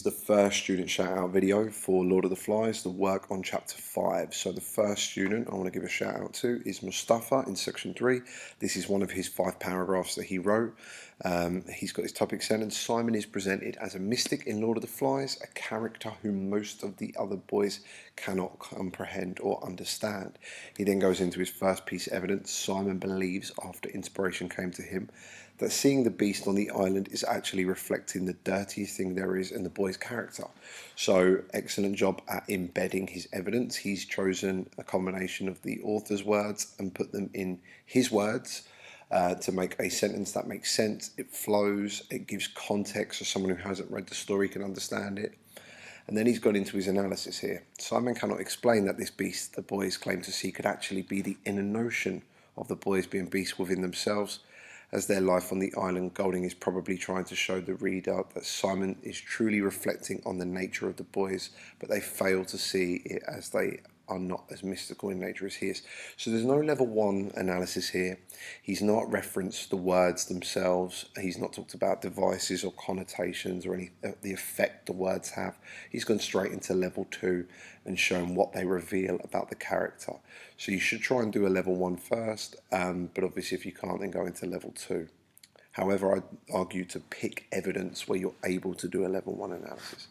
is the first student shout out video for Lord of the Flies, the work on chapter 5. So the first student I want to give a shout out to is Mustafa in section 3. This is one of his 5 paragraphs that he wrote. He's got his topic sentence: Simon is presented as a mystic in Lord of the Flies, a character whom most of the other boys cannot comprehend or understand. He then goes into his first piece of evidence. Simon believes, after inspiration came to him, that seeing the beast on the island is actually reflecting the dirtiest thing there is in the boy's character. So excellent job at embedding his evidence. He's chosen a combination of the author's words and put them in his words to make a sentence that makes sense. It flows, it gives context so someone who hasn't read the story can understand it. And then he's gone into his analysis here. Simon cannot explain that this beast the boys claim to see could actually be the inner notion of the boys being beasts within themselves. As their life on the island, Golding is probably trying to show the reader that Simon is truly reflecting on the nature of the boys, but they fail to see it as they are not as mystical in nature as he is. So there's no level 1 analysis here. He's not referenced the words themselves. He's not talked about devices or connotations or the effect the words have. He's gone straight into level 2 and shown what they reveal about the character. So you should try and do a level 1 first, but obviously if you can't, then go into level 2. However, I'd argue to pick evidence where you're able to do a level 1 analysis.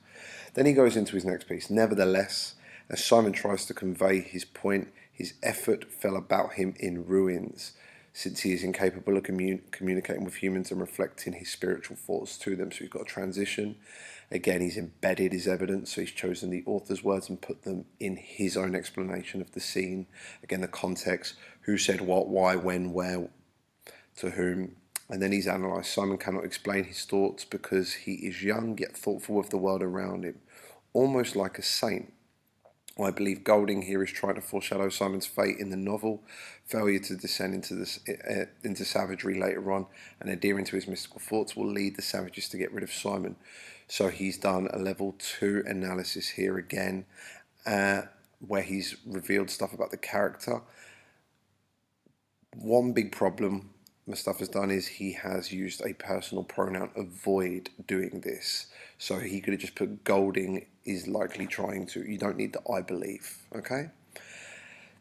Then he goes into his next piece. Nevertheless, as Simon tries to convey his point, his effort fell about him in ruins, since he is incapable of communicating with humans and reflecting his spiritual thoughts to them. So he's got a transition. Again, he's embedded his evidence, so he's chosen the author's words and put them in his own explanation of the scene. Again, the context, who said what, why, when, where, to whom. And then he's analysed. Simon cannot explain his thoughts because he is young yet thoughtful of the world around him, almost like a saint. I believe Golding here is trying to foreshadow Simon's fate in the novel, failure to descend into savagery later on, and adhering to his mystical thoughts will lead the savages to get rid of Simon. So he's done a level 2 analysis here again, where he's revealed stuff about the character. One big problem Mustafa's done is he has used a personal pronoun. Avoid doing this. So he could have just put Golding is likely trying to. You don't need the I believe, okay?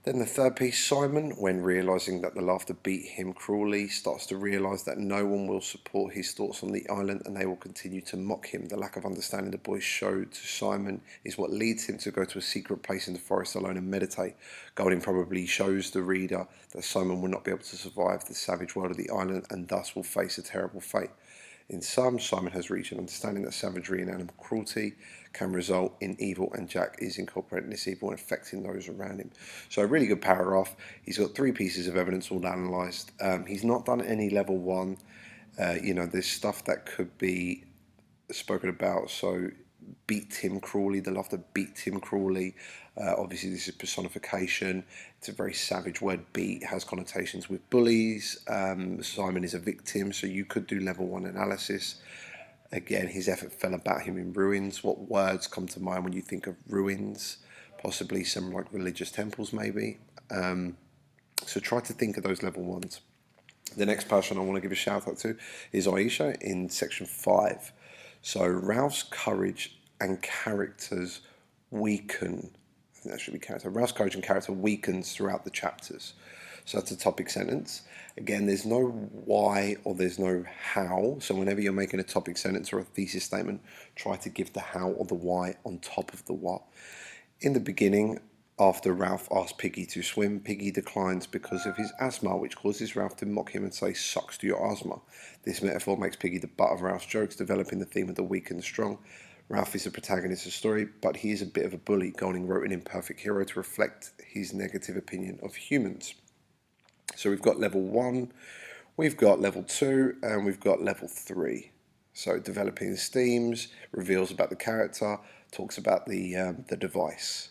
Then the third piece, Simon, when realising that the laughter beat him cruelly, starts to realise that no one will support his thoughts on the island and they will continue to mock him. The lack of understanding the boys showed to Simon is what leads him to go to a secret place in the forest alone and meditate. Golding probably shows the reader that Simon will not be able to survive the savage world of the island and thus will face a terrible fate. In sum, Simon has reached an understanding that savagery and animal cruelty can result in evil, and Jack is incorporating this evil and affecting those around him. So a really good paragraph. He's got 3 pieces of evidence all analysed. He's not done any level 1. There's stuff that could be spoken about. So beat him cruelly, the laughter beat him cruelly. Obviously this is personification. It's a very savage word. Beat has connotations with bullies. Simon is a victim, so you could do level 1 analysis. Again, his effort fell about him in ruins. What words come to mind when you think of ruins? Possibly some like religious temples maybe. So try to think of those level 1s. The next person I want to give a shout out to is Aisha in section 5. So Ralph's courage and characters weaken. I think that should be character. Ralph's courage and character weakens throughout the chapters. So that's a topic sentence. Again, there's no why or there's no how. So whenever you're making a topic sentence or a thesis statement, try to give the how or the why on top of the what. In the beginning, after Ralph asks Piggy to swim, Piggy declines because of his asthma, which causes Ralph to mock him and say, "Sucks to your asthma." This metaphor makes Piggy the butt of Ralph's jokes, developing the theme of the weak and the strong. Ralph is the protagonist of the story, but he is a bit of a bully. Golding wrote an imperfect hero to reflect his negative opinion of humans. So we've got level 1, we've got level 2, and we've got level 3. So developing his themes, reveals about the character, talks about the device.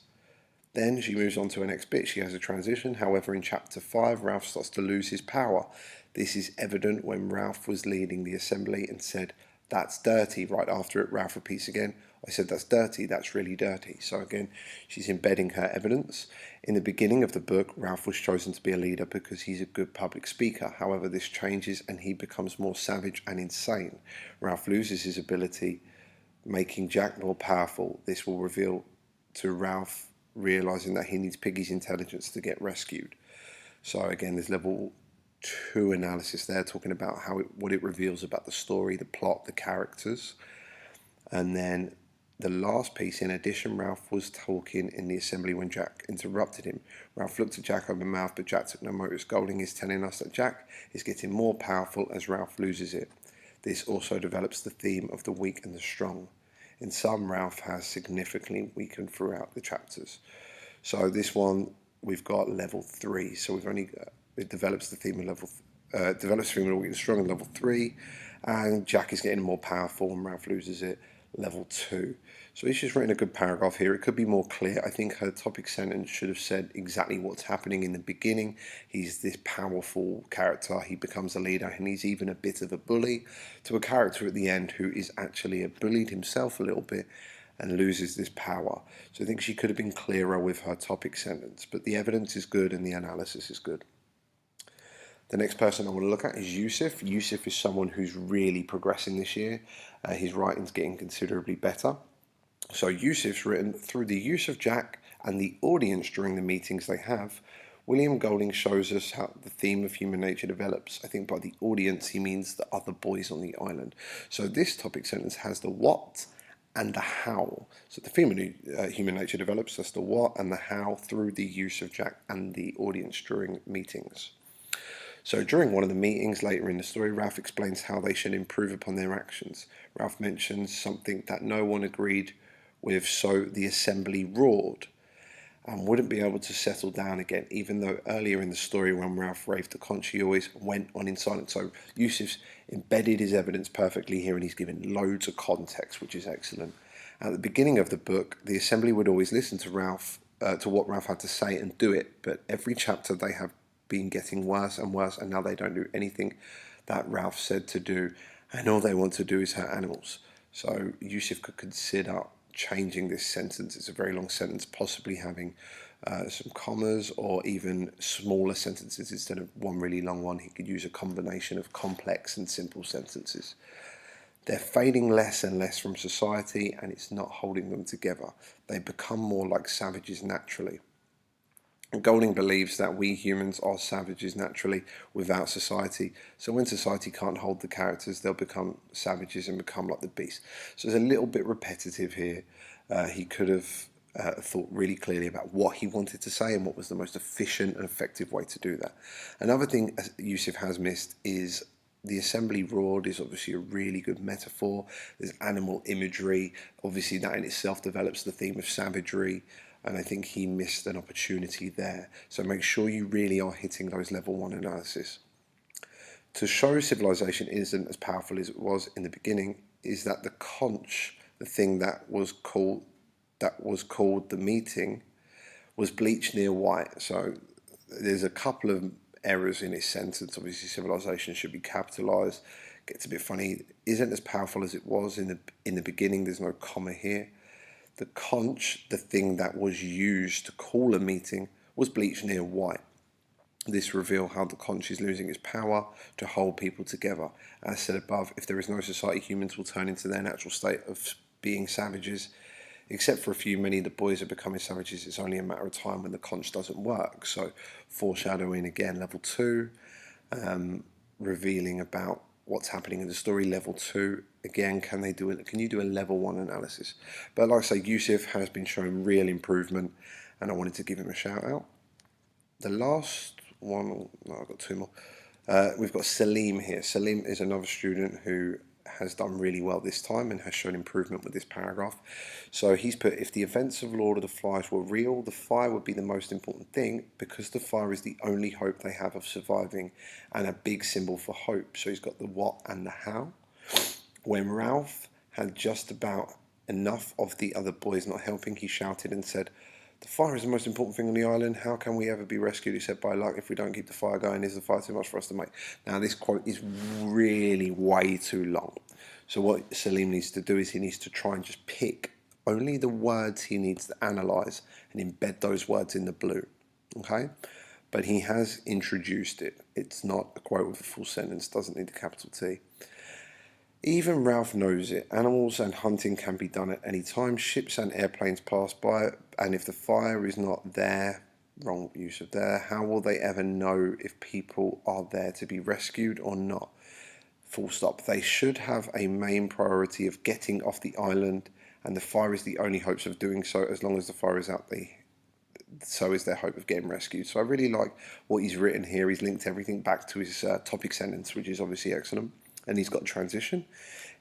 Then she moves on to her next bit. She has a transition. However, in chapter 5, Ralph starts to lose his power. This is evident when Ralph was leading the assembly and said, "That's dirty." Right after it, Ralph repeats again, "I said that's dirty, that's really dirty." So again, she's embedding her evidence. In the beginning of the book, Ralph was chosen to be a leader because he's a good public speaker. However, this changes and he becomes more savage and insane. Ralph loses his ability making Jack more powerful. This will reveal to Ralph realizing that he needs Piggy's intelligence to get rescued. So again, there's level 2 analysis there, talking about what it reveals about the story, the plot, the characters. And then the last piece, in addition, Ralph was talking in the assembly when Jack interrupted him. Ralph looked at Jack open mouth, but Jack took no notice. Golding is telling us that Jack is getting more powerful as Ralph loses it. This also develops the theme of the weak and the strong. In some, Ralph has significantly weakened throughout the chapters. So this one, we've got level 3. So we've only it develops the theme of develops the theme of the weak and strong in level 3, and Jack is getting more powerful and Ralph loses it level 2. So he's just written a good paragraph here. It could be more clear. I think her topic sentence should have said exactly what's happening in the beginning. He's this powerful character. He becomes a leader, and he's even a bit of a bully, to a character at the end who is actually bullied himself a little bit and loses this power. So I think she could have been clearer with her topic sentence, but the evidence is good and the analysis is good. The next person I want to look at is Yusuf. Yusuf is someone who's really progressing this year. His writing's getting considerably better. So Yusuf's written, through the use of Jack and the audience during the meetings they have, William Golding shows us how the theme of human nature develops. I think by the audience he means the other boys on the island. So this topic sentence has the what and the how. So the theme of human nature develops, that's the what and the how, through the use of Jack and the audience during meetings. So during one of the meetings later in the story, Ralph explains how they should improve upon their actions. Ralph mentions something that no one agreed with, so the assembly roared and wouldn't be able to settle down again, even though earlier in the story when Ralph raved to Conch, he always went on in silence. So Yusuf's embedded his evidence perfectly here, and he's given loads of context, which is excellent. At the beginning of the book, the assembly would always listen to Ralph, to what Ralph had to say and do it, but every chapter they have been getting worse and worse, and now they don't do anything that Ralph said to do, and all they want to do is hurt animals. So Yusuf could consider changing this sentence. It's a very long sentence, possibly having some commas or even smaller sentences instead of one really long one. He could use a combination of complex and simple sentences. They're fading less and less from society, and it's not holding them together. They become more like savages naturally. Golding believes that we humans are savages naturally without society. So when society can't hold the characters, they'll become savages and become like the beast. So it's a little bit repetitive here. He could have thought really clearly about what he wanted to say and what was the most efficient and effective way to do that. Another thing Yusuf has missed is the assembly roared is obviously a really good metaphor. There's animal imagery. Obviously that in itself develops the theme of savagery. And I think he missed an opportunity there. So make sure you really are hitting those level 1 analysis. To show civilization isn't as powerful as it was in the beginning is that the conch, the thing that was called the meeting, was bleached near white. So there's a couple of errors in his sentence. Obviously civilization should be capitalized. Gets a bit funny. Isn't as powerful as it was in the beginning. There's no comma here. The conch, the thing that was used to call a meeting, was bleached near white. This reveals how the conch is losing its power to hold people together. As said above, if there is no society, humans will turn into their natural state of being savages. Except for a few, many of the boys are becoming savages. It's only a matter of time when the conch doesn't work. So foreshadowing again, level 2, revealing about what's happening in the story. Level 2, again, can you do a level 1 analysis? But like I say, Yusuf has been showing real improvement, and I wanted to give him a shout out. The last one, no, I've got 2 more. We've got Salim here. Salim is another student who has done really well this time and has shown improvement with this paragraph. So he's put, if the events of Lord of the Flies were real, the fire would be the most important thing, because the fire is the only hope they have of surviving and a big symbol for hope. So he's got the what and the how. When Ralph had just about enough of the other boys not helping, he shouted and said, the fire is the most important thing on the island. How can we ever be rescued? He said, by luck, if we don't keep the fire going, is the fire too much for us to make? Now, this quote is really way too long. So what Salim needs to do is he needs to try and just pick only the words he needs to analyse and embed those words in the blue. Okay? But he has introduced it. It's not a quote with a full sentence, doesn't need a capital T. Even Ralph knows it. Animals and hunting can be done at any time. Ships and airplanes pass by, and if the fire is not there, wrong use of there, how will they ever know if people are there to be rescued or not? Full stop. They should have a main priority of getting off the island, and the fire is the only hopes of doing so. As long as the fire is out, so is their hope of getting rescued. So I really like what he's written here. He's linked everything back to his topic sentence, which is obviously excellent, and he's got a transition.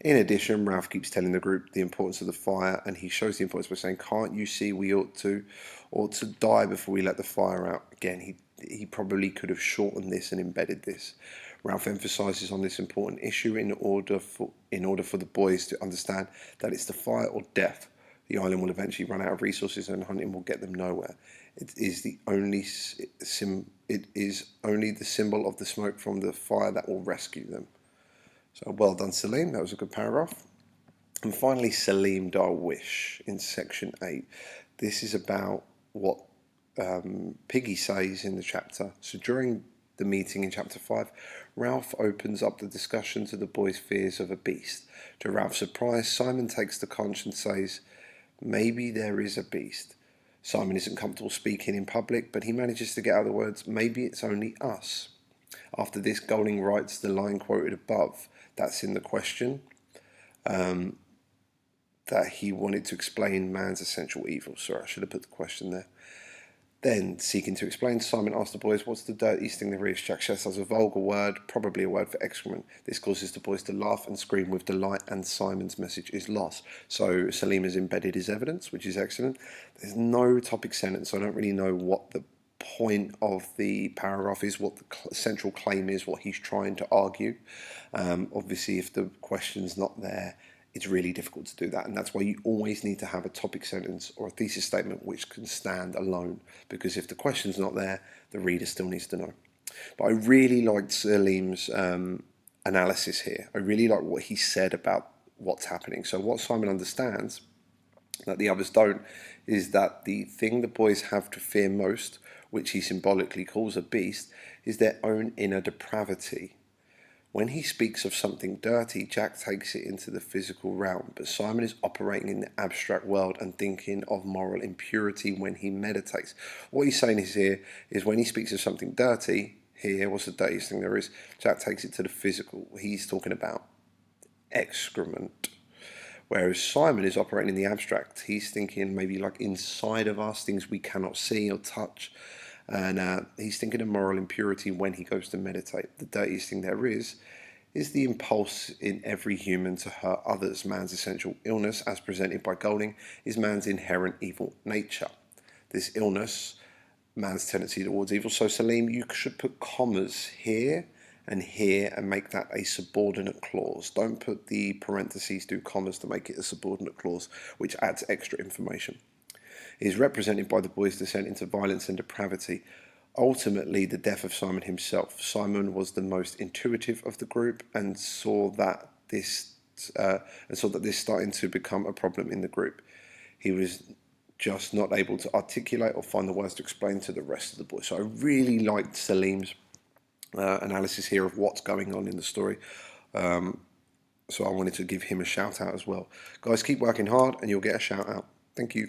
In addition, Ralph keeps telling the group the importance of the fire, and he shows the importance by saying, "Can't you see we ought to die before we let the fire out?" Again, he probably could have shortened this and embedded this. Ralph emphasises on this important issue in order for the boys to understand that it's the fire or death. The island will eventually run out of resources, and hunting will get them nowhere. It is only the symbol of the smoke from the fire that will rescue them. So well done, Salim. That was a good paragraph. And finally, Salim Darwish in section 8. This is about what Piggy says in the chapter. So during the meeting in chapter 5, Ralph opens up the discussion to the boys' fears of a beast. To Ralph's surprise, Simon takes the conch and says, "Maybe there is a beast." Simon isn't comfortable speaking in public, but he manages to get out the words, "Maybe it's only us." After this, Golding writes the line quoted above. That's in the question, that he wanted to explain man's essential evil. Sorry, I should have put the question there. Then, seeking to explain, Simon asks the boys, "What's the dirtiest thing there is?" Jack says as a vulgar word, probably a word for excrement. This causes the boys to laugh and scream with delight, and Simon's message is lost. So Salim has embedded his evidence, which is excellent. There's no topic sentence, so I don't really know what the point of the paragraph is, what the central claim is, what he's trying to argue. Obviously, if the question's not there, it's really difficult to do that, and that's why you always need to have a topic sentence or a thesis statement which can stand alone, because if the question's not there, the reader still needs to know. But I really liked Salim's analysis here. I really like what he said about what's happening. So what Simon understands that the others don't is that the thing the boys have to fear most, which he symbolically calls a beast, is their own inner depravity. When he speaks of something dirty, Jack takes it into the physical realm, but Simon is operating in the abstract world and thinking of moral impurity when he meditates. What he's saying is when he speaks of something dirty, here, what's the dirtiest thing there is, Jack takes it to the physical. He's talking about excrement. Whereas Simon is operating in the abstract. He's thinking maybe like inside of us, things we cannot see or touch. And he's thinking of moral impurity when he goes to meditate. The dirtiest thing there is the impulse in every human to hurt others. Man's essential illness, as presented by Golding, is man's inherent evil nature. This illness, man's tendency towards evil. So Salim, you should put commas here and make that a subordinate clause. Don't put the parentheses, do commas to make it a subordinate clause, which adds extra information. It is represented by the boys' descent into violence and depravity. Ultimately, the death of Simon himself. Simon was the most intuitive of the group and saw that this starting to become a problem in the group. He was just not able to articulate or find the words to explain to the rest of the boys. So I really liked Salim's analysis here of what's going on in the story. So I wanted to give him a shout out as well. Guys, keep working hard and you'll get a shout out. Thank you.